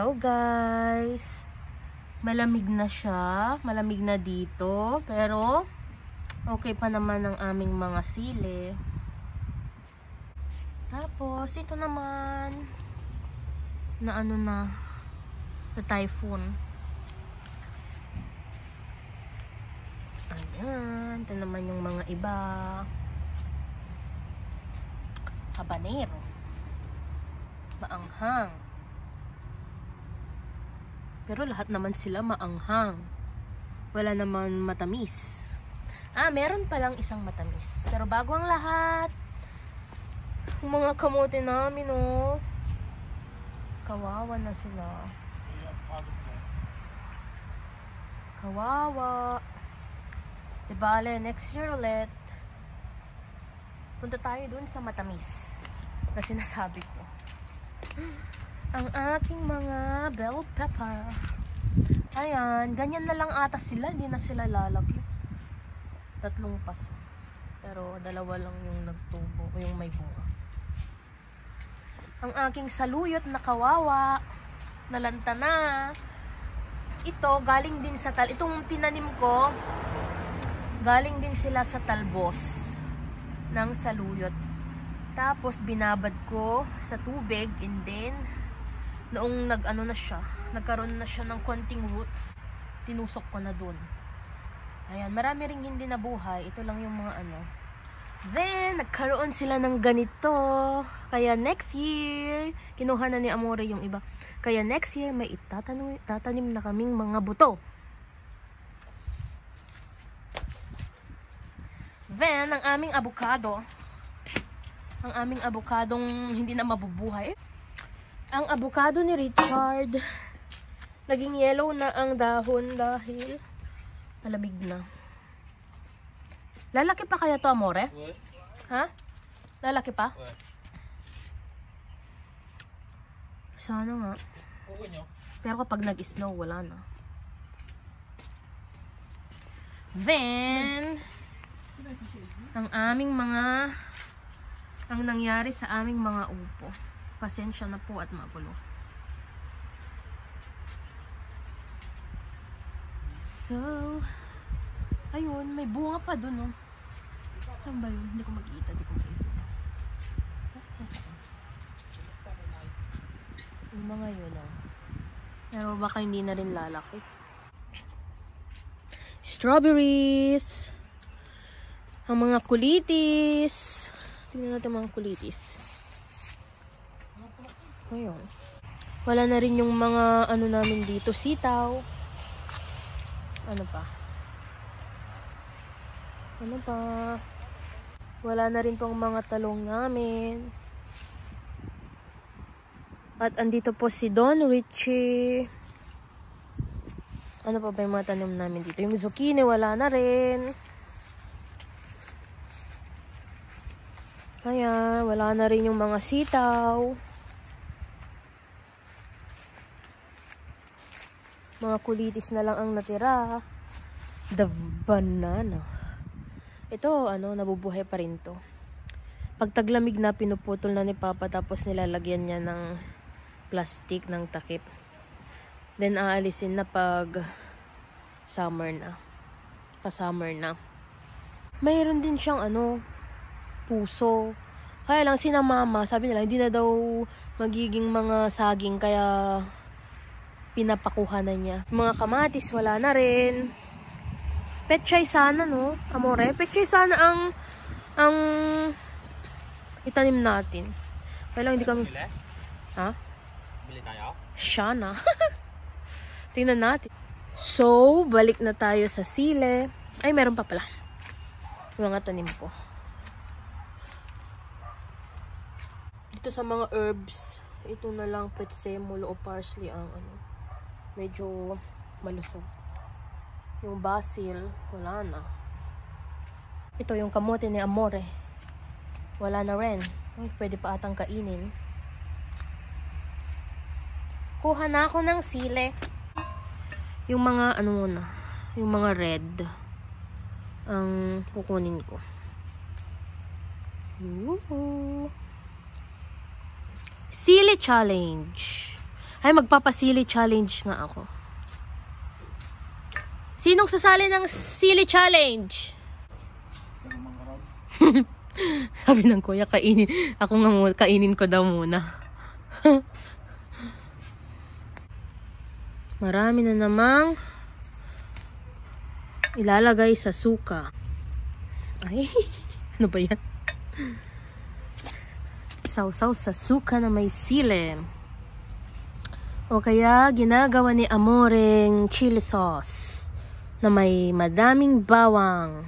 Hello guys! Malamig na siya. Malamig na dito. Pero, okay pa naman ang aming mga sili. Tapos, ito naman, na ano na, the typhoon. Ayan. Ito naman yung mga iba. Habanero. Maanghang. Pero lahat naman sila maanghang. Wala naman matamis. Meron palang isang matamis. Pero bago ang lahat, yung mga kamote namin, oh. Kawawa na sila. Kawawa. Dibale, next year ulit, punta tayo dun sa matamis na sinasabi ko. Ang aking mga bell pepper. Ayan, ganyan na lang ata sila, hindi na sila lalaki. 3 paso. Pero 2 lang yung nagtubo, o yung may bunga. Ang aking saluyot na kawawa, nalanta na. Ito, galing din sa itong tinanim ko, galing din sila sa talbos ng saluyot. Tapos binabad ko sa tubig, and then noong nag-ano na siya, nagkaroon na siya ng konting roots, tinusok ko na dun. Ayan, marami ring hindi nabuhay. Ito lang yung mga ano. Then, nagkaroon sila ng ganito. Kaya next year, kinuha na ni Amore yung iba. Kaya next year, may itatanim na kaming mga buto. Then, ang aming avocado. Ang aming avocadong hindi na mabubuhay. Ang avocado ni Richard, naging yellow na ang dahon dahil malamig na. Lalaki pa kaya to, Amore? Ha? Lalaki pa? Sana nga. Pero kapag nag-snow, wala na. Then, ang nangyari sa aming mga upo. Pasensya na po at magulo. So, ayun, may bunga pa dun, oh. Saan ba yun? Hindi ko makikita, hindi ko makikita. Yung mga yun, oh. Pero baka hindi na rin lalaki. Strawberries! Ang mga kulitis. Tingnan natin mga kulitis. Ayun. Wala na rin yung mga ano namin dito. Sitaw. Ano pa? Ano pa? Wala na rin tong mga talong namin. At andito po si Don Richie. Ano pa ba yung mga tanim namin dito? Yung zucchini, wala na rin. Kaya, wala na rin yung mga sitaw. Mga kulitis na lang ang natira. The banana. Ito, nabubuhay pa rin to. Pag taglamig na, pinuputol na ni Papa, tapos nilalagyan niya ng plastic, ng takip. Then, aalisin na pag summer na. Pa-summer na. Mayroon din siyang, puso. Kaya lang, sina Mama, sabi nila, hindi na daw magiging mga saging, kaya pinapakuha na niya. Mga kamatis, wala na rin. Petchay sana, no? Amore, petchay sana ang itanim natin. Kaya lang, hindi kami... Ha? Bili tayo? Siya na. Tingnan natin. So, balik na tayo sa sile. Ay, meron pa pala. Yung mga tanim ko. Dito sa mga herbs, ito na lang pretzemolo o parsley ang medyo malusog. Yung basil, wala na. Ito yung kamote ni Amore. Wala na rin. Ay, pwede pa atang kainin. Kuha na ako ng sile. Yung mga muna, yung mga red ang kukunin ko. Sili challenge. Ay, magpapasili challenge nga ako. Sinong sasali ng sili challenge? Sabi ng kuya, kainin. Ako nga kainin ko daw muna. Marami na namang ilalagay sa suka. Ay, ano ba yan? Sausaw sa suka na may sili. O kaya ginagawa ni Amoreng chili sauce na may madaming bawang.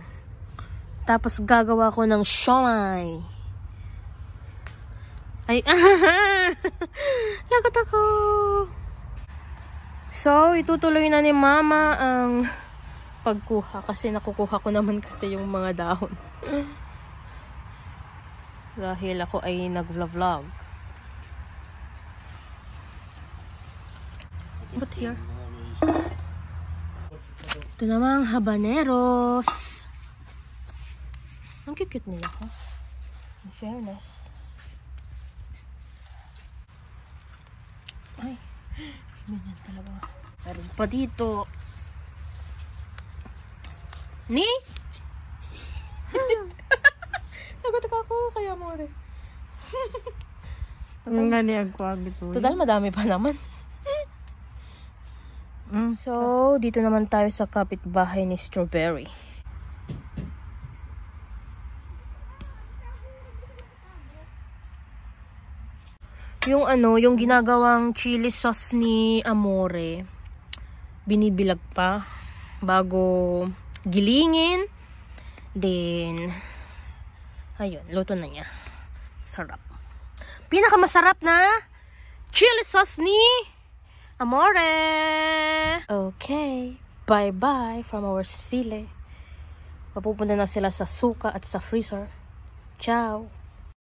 Tapos gagawa ko ng siomai. Ay, lagot ako. So, itutuloy na ni Mama ang pagkuha. Kasi nakukuha ko naman kasi yung mga dahon. Dahil ako ay nag-vlog. But here. Ito namang habaneros. Ang cute nila, ha? In fairness. Ay, ganyan talaga. Meron pa dito. Ni? Nagot ako, kaya mo rin. Ang gani agwag ito. Total, madami pa naman. So, dito naman tayo sa kapitbahay ni Strawberry. Yung yung ginagawang chili sauce ni Amore, binibilag pa bago gilingin. Then, ayun, luto na niya. Sarap. Pinakamasarap na chili sauce ni Amore. Okay. Bye-bye from our sile. Papupunta na sila sa suka at sa freezer. Ciao.